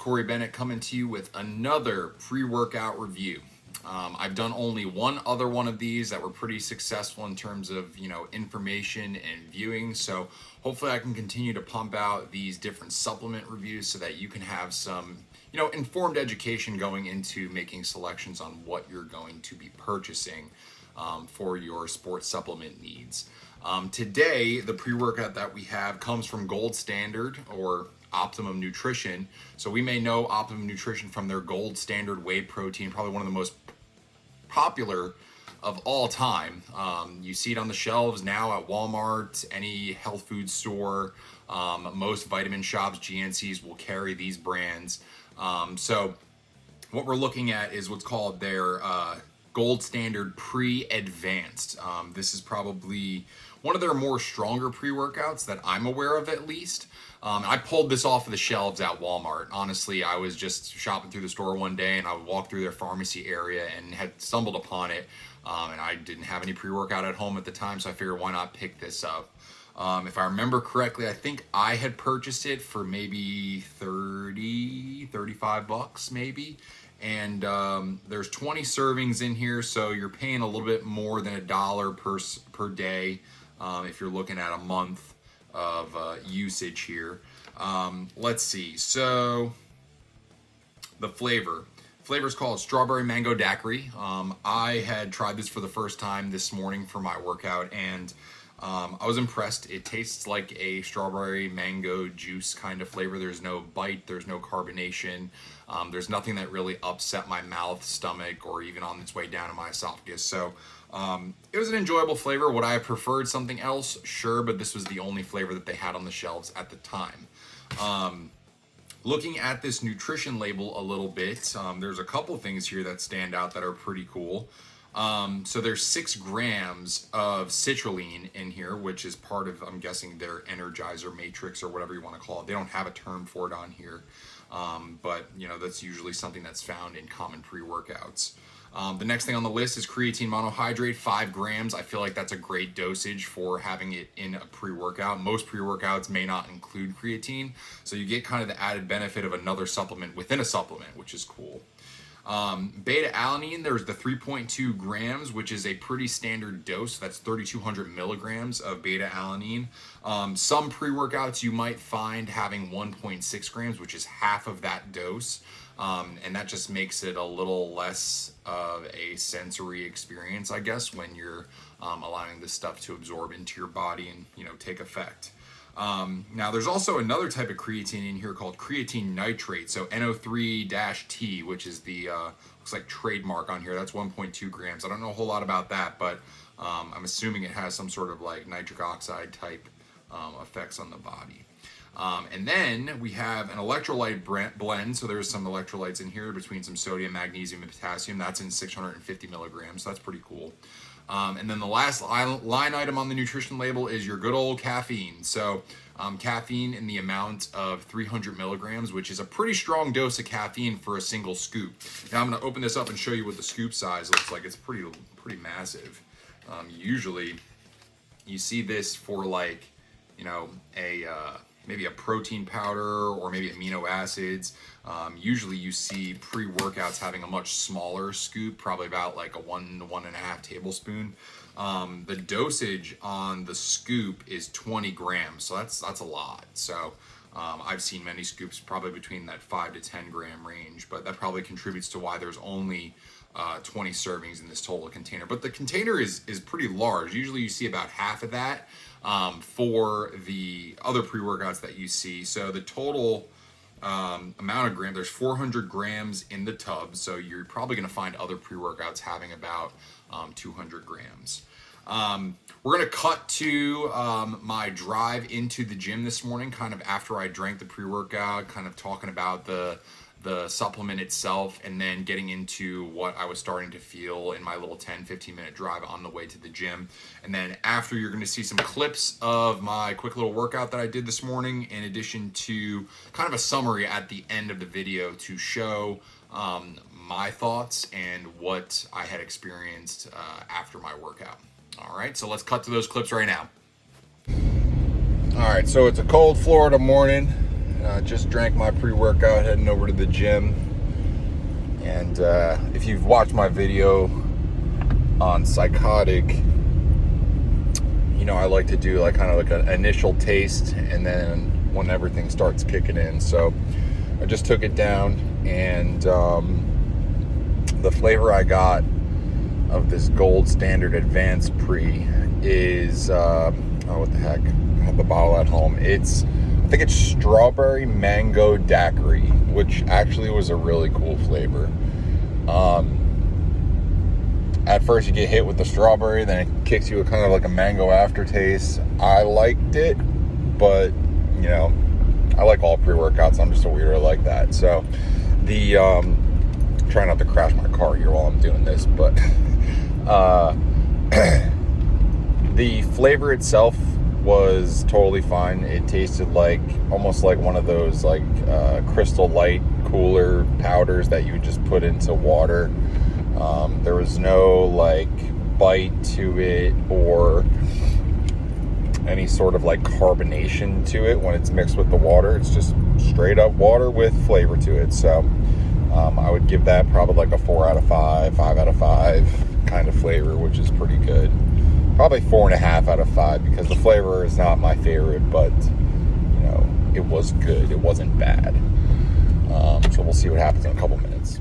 Corey Bennett coming to you with another pre-workout review. I've done only one other one of these that were pretty successful in terms of, information and viewing. So hopefully I can continue to pump out these different supplement reviews so that you can have some, informed education going into making selections on what you're going to be purchasing for your sports supplement needs. Today, the pre-workout that we have comes from Gold Standard or Optimum Nutrition. So we may know Optimum Nutrition from their Gold Standard whey protein, probably one of the most popular of all time. You see it on the shelves now at Walmart, any health food store, most vitamin shops, GNCs will carry these brands. So what we're looking at is what's called their Gold Standard Pre-Advanced. This is probably one of their more stronger pre-workouts that I'm aware of, at least. I pulled this off of the shelves at Walmart. Honestly, I was just shopping through the store one day and I would walk through their pharmacy area and had stumbled upon it. And I didn't have any pre-workout at home at the time, so I figured why not pick this up. If I remember correctly, I think I had purchased it for maybe 35 bucks maybe. And there's 20 servings in here, so you're paying a little bit more than $1 per day if you're looking at a month of usage here. Let's see. So the flavor is called Strawberry Mango Daiquiri. I had tried this for the first time this morning for my workout, and I was impressed. It tastes like a strawberry mango juice kind of flavor. There's no bite, there's no carbonation. There's nothing that really upset my mouth, stomach, or even on its way down to my esophagus. So it was an enjoyable flavor. Would I have preferred something else? Sure, but this was the only flavor that they had on the shelves at the time. Looking at this nutrition label a little bit, there's a couple things here that stand out that are pretty cool. So there's 6 grams of citrulline in here, which is part of, I'm guessing, their Energizer matrix or whatever you want to call it. They don't have a term for it on here, but that's usually something that's found in common pre-workouts. The next thing on the list is creatine monohydrate, 5 grams. I feel like that's a great dosage for having it in a pre-workout. Most pre-workouts may not include creatine, so you get kind of the added benefit of another supplement within a supplement, which is cool. Beta alanine, there's the 3.2 grams, which is a pretty standard dose. That's 3,200 milligrams of beta alanine. Some pre-workouts you might find having 1.6 grams, which is half of that dose. And that just makes it a little less of a sensory experience, I guess, when you're allowing this stuff to absorb into your body and, take effect. Now there's also another type of creatine in here called creatine nitrate, so NO3-T, which is the looks like trademark on here. That's 1.2 grams. I don't know a whole lot about that, but I'm assuming it has some sort of like nitric oxide type effects on the body. And then we have an electrolyte blend, so there's some electrolytes in here between some sodium, magnesium, and potassium. That's in 650 milligrams, so that's pretty cool. And then the last line item on the nutrition label is your good old caffeine. So caffeine in the amount of 300 milligrams, which is a pretty strong dose of caffeine for a single scoop. Now I'm going to open this up and show you what the scoop size looks like. It's pretty massive. Usually you see this for like, maybe a protein powder or maybe amino acids. Usually you see pre-workouts having a much smaller scoop, probably about like a 1 to 1.5 tablespoon. The dosage on the scoop is 20 grams, so that's a lot. So I've seen many scoops probably between that 5 to 10 gram range, but that probably contributes to why there's only 20 servings in this total container. But the container is pretty large. Usually you see about half of that for the other pre-workouts that you see. So the total amount of grams, there's 400 grams in the tub, so you're probably going to find other pre-workouts having about 200 grams. We're going to cut to my drive into the gym this morning, kind of after I drank the pre-workout, kind of talking about the supplement itself, and then getting into what I was starting to feel in my little 10-15 minute drive on the way to the gym. And then after, you're going to see some clips of my quick little workout that I did this morning, in addition to kind of a summary at the end of the video to show my thoughts and what I had experienced after my workout. All right, so let's cut to those clips right now. All right, so it's a cold Florida morning. Just drank my pre-workout, heading over to the gym. And if you've watched my video on psychotic, you know I like to do like kind of like an initial taste, and then when everything starts kicking in. So I just took it down, and the flavor I got of this gold standard advanced pre is what the heck, I have the bottle at home. I think it's strawberry mango daiquiri, which actually was a really cool flavor. At first you get hit with the strawberry, then it kicks you with kind of like a mango aftertaste. I liked it, but you know, I like all pre-workouts. I'm just a weirdo like that. So the try not to crash my car here while I'm doing this, but the flavor itself was totally fine. It tasted like almost like one of those like Crystal Light cooler powders that you would just put into water. There was no like bite to it or any sort of like carbonation to it when it's mixed with the water. It's just straight up water with flavor to it. So I would give that probably like a 4 out of 5, 5 out of 5 kind of flavor, which is pretty good. Probably 4.5 out of 5 because the flavor is not my favorite, but you know, it was good. It wasn't bad. So we'll see what happens in a couple minutes.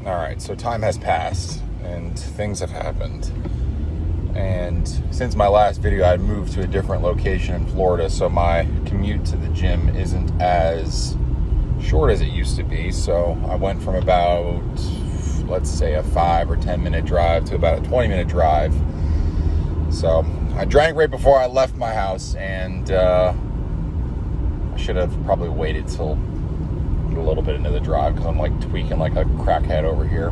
All right, so time has passed and things have happened. And since my last video, I moved to a different location in Florida, so my commute to the gym isn't as short as it used to be. So I went from about, let's say, a 5 or 10 minute drive to about a 20-minute drive. So I drank right before I left my house, and I should have probably waited till a little bit into the drive because I'm like tweaking like a crackhead over here.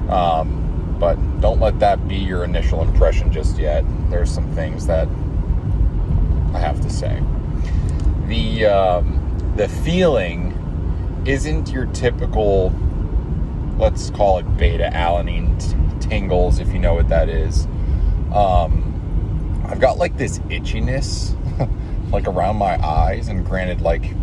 But don't let that be your initial impression just yet. There's some things that I have to say. The feeling isn't your typical, let's call it beta alanine tingles, if you know what that is. I've got like this itchiness like around my eyes, and granted, like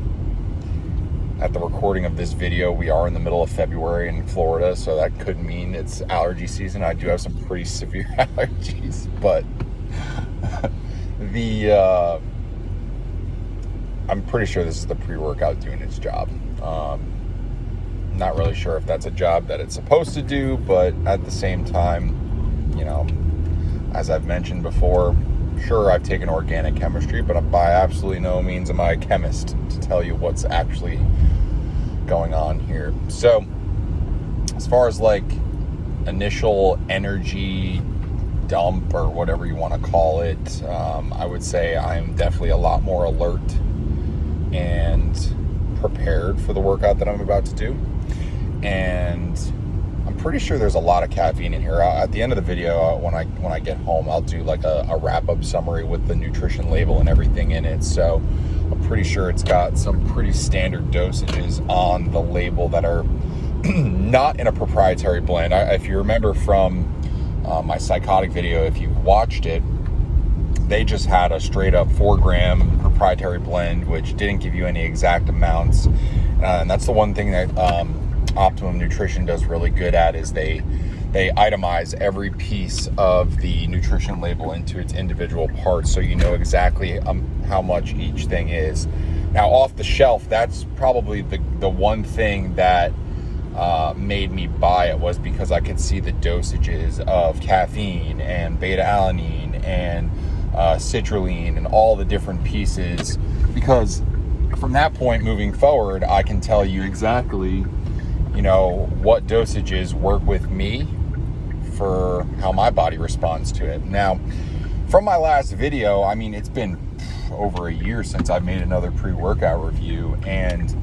at the recording of this video, we are in the middle of February in Florida, so that could mean it's allergy season. I do have some pretty severe allergies, but I'm pretty sure this is the pre-workout doing its job. Not really sure if that's a job that it's supposed to do, but at the same time, you know, as I've mentioned before, sure, I've taken organic chemistry, but by absolutely no means am I a chemist to tell you what's actually going on here. So as far as like initial energy dump or whatever you want to call it, I would say I'm definitely a lot more alert and prepared for the workout that I'm about to do. And I'm pretty sure there's a lot of caffeine in here. At the end of the video, when I get home, I'll do like a wrap-up summary with the nutrition label and everything in it. So I'm pretty sure it's got some pretty standard dosages on the label that are not in a proprietary blend. If you remember from my psychotic video, if you've watched it, they just had a straight up 4-gram proprietary blend, which didn't give you any exact amounts. And that's the one thing that Optimum Nutrition does really good at, is they itemize every piece of the nutrition label into its individual parts, so you know exactly how much each thing is. Now, off the shelf, that's probably the one thing that made me buy it, was because I could see the dosages of caffeine and beta alanine and citrulline and all the different pieces, because from that point moving forward, I can tell you exactly, you know, what dosages work with me for how my body responds to it. Now, from my last video, I mean, it's been over a year since I've made another pre-workout review, and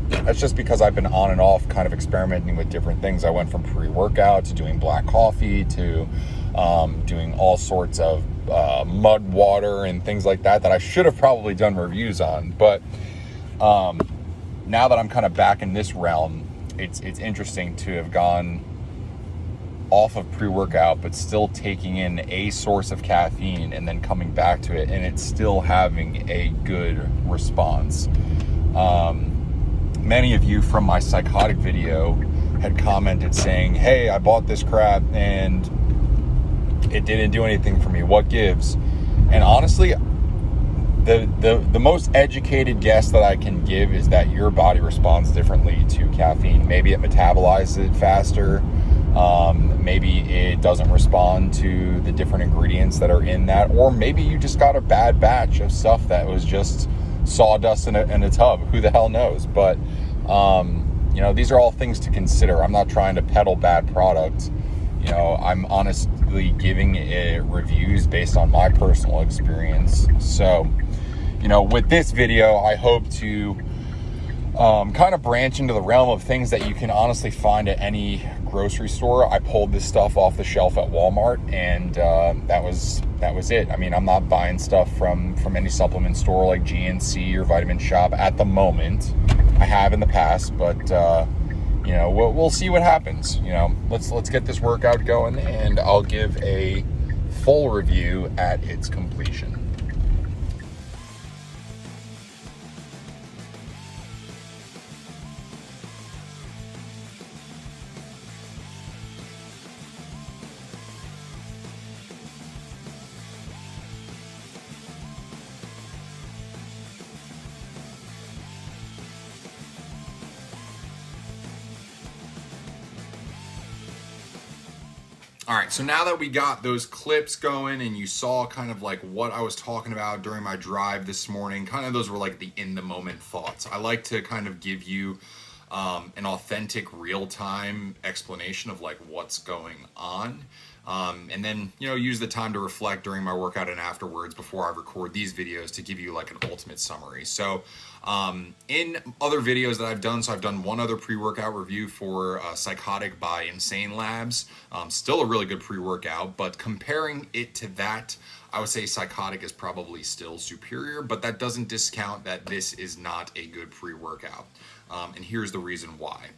that's just because I've been on and off kind of experimenting with different things. I went from pre-workout to doing black coffee to doing all sorts of mud water and things like that I should have probably done reviews on. But now that I'm kind of back in this realm, it's interesting to have gone off of pre-workout but still taking in a source of caffeine and then coming back to it, and it's still having a good response. Many of you from my psychotic video had commented saying, hey, I bought this crap and it didn't do anything for me. What gives? And honestly, the most educated guess that I can give is that your body responds differently to caffeine. Maybe it metabolizes it faster. Maybe it doesn't respond to the different ingredients that are in that, or maybe you just got a bad batch of stuff that was just sawdust in a tub. Who the hell knows? But these are all things to consider. I'm not trying to peddle bad products. I'm honestly giving it reviews based on my personal experience. So, with this video, I hope to kind of branch into the realm of things that you can honestly find at any grocery store. I pulled this stuff off the shelf at Walmart, and that was it. I mean, I'm not buying stuff from any supplement store like GNC or Vitamin Shop at the moment. I have in the past, but we'll see what happens. Let's get this workout going, and I'll give a full review at its completion. All right, so now that we got those clips going and you saw kind of like what I was talking about during my drive this morning, kind of those were like the in the moment thoughts. I like to kind of give you an authentic real-time explanation of like what's going on. And then, use the time to reflect during my workout and afterwards before I record these videos to give you like an ultimate summary. So in other videos that I've done, so I've done one other pre-workout review for Psychotic by Insane Labs. Still a really good pre-workout, but comparing it to that, I would say Psychotic is probably still superior, but that doesn't discount that this is not a good pre-workout. And here's the reason why.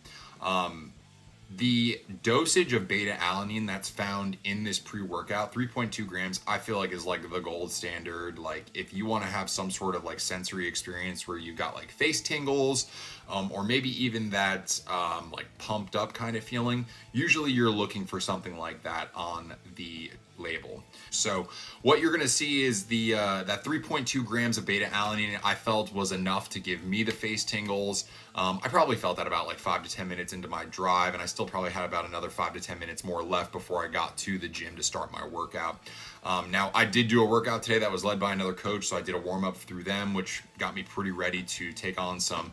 The dosage of beta-alanine that's found in this pre-workout, 3.2 grams, I feel like is like the gold standard. Like if you want to have some sort of like sensory experience where you've got like face tingles, or maybe even that like pumped up kind of feeling, usually you're looking for something like that on the label. So what you're going to see is the that 3.2 grams of beta-alanine I felt was enough to give me the face tingles. I probably felt that about like 5 to 10 minutes into my drive, and I still probably had about another 5 to 10 minutes more left before I got to the gym to start my workout. Now I did do a workout today that was led by another coach, so I did a warm-up through them, which got me pretty ready to take on some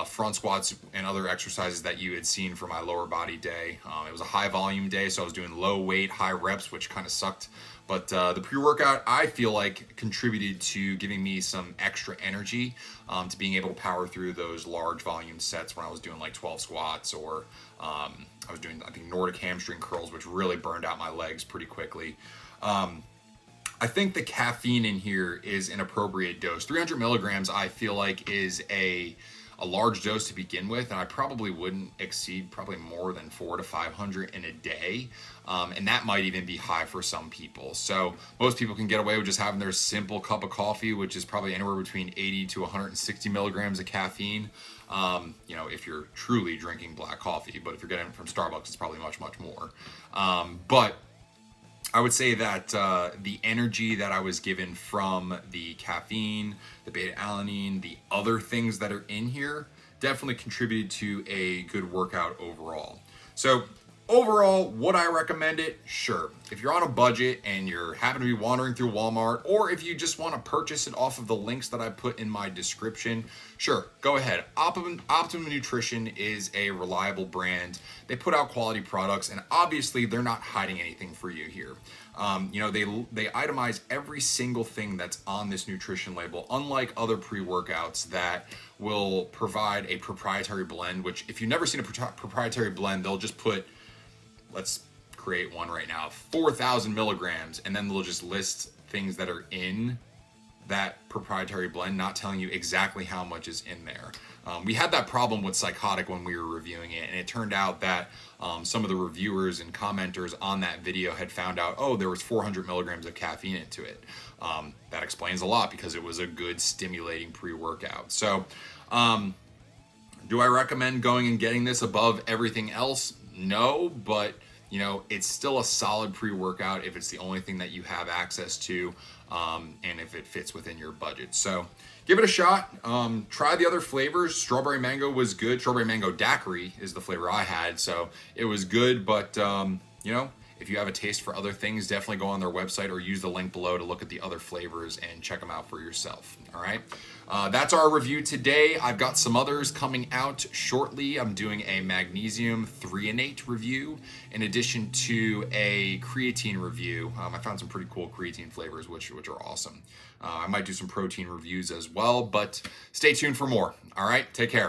front squats and other exercises that you had seen for my lower body day. It was a high volume day, so I was doing low weight, high reps, which kind of sucked. But the pre-workout, I feel like, contributed to giving me some extra energy to being able to power through those large volume sets when I was doing like 12 squats, or I was doing, I think, Nordic hamstring curls, which really burned out my legs pretty quickly. I think the caffeine in here is an appropriate dose. 300 milligrams, I feel like, is a large dose to begin with, and I probably wouldn't exceed probably more than 400 to 500 in a day, and that might even be high for some people. So most people can get away with just having their simple cup of coffee, which is probably anywhere between 80 to 160 milligrams of caffeine, if you're truly drinking black coffee. But if you're getting it from Starbucks, it's probably much, much more. But I would say that the energy that I was given from the caffeine, the beta-alanine, the other things that are in here definitely contributed to a good workout overall. So overall, would I recommend it? Sure. If you're on a budget and you're happen to be wandering through Walmart, or if you just want to purchase it off of the links that I put in my description, sure, go ahead. Optimum Nutrition is a reliable brand. They put out quality products, and obviously they're not hiding anything for you here. They itemize every single thing that's on this nutrition label, unlike other pre-workouts that will provide a proprietary blend, which if you've never seen a proprietary blend, they'll just put, let's create one right now, 4,000 milligrams, and then they'll just list things that are in that proprietary blend, not telling you exactly how much is in there. We had that problem with Psychotic when we were reviewing it, and it turned out that some of the reviewers and commenters on that video had found out, oh, there was 400 milligrams of caffeine into it. That explains a lot because it was a good stimulating pre-workout. So do I recommend going and getting this above everything else? No, but it's still a solid pre-workout if it's the only thing that you have access to, and if it fits within your budget. So give it a shot. Try the other flavors. Strawberry mango was good. Strawberry mango daiquiri is the flavor I had, so it was good. But if you have a taste for other things, definitely go on their website or use the link below to look at the other flavors and check them out for yourself. All right. That's our review today. I've got some others coming out shortly. I'm doing a magnesium threonate review in addition to a creatine review. I found some pretty cool creatine flavors, which are awesome. I might do some protein reviews as well, but stay tuned for more. All right. Take care.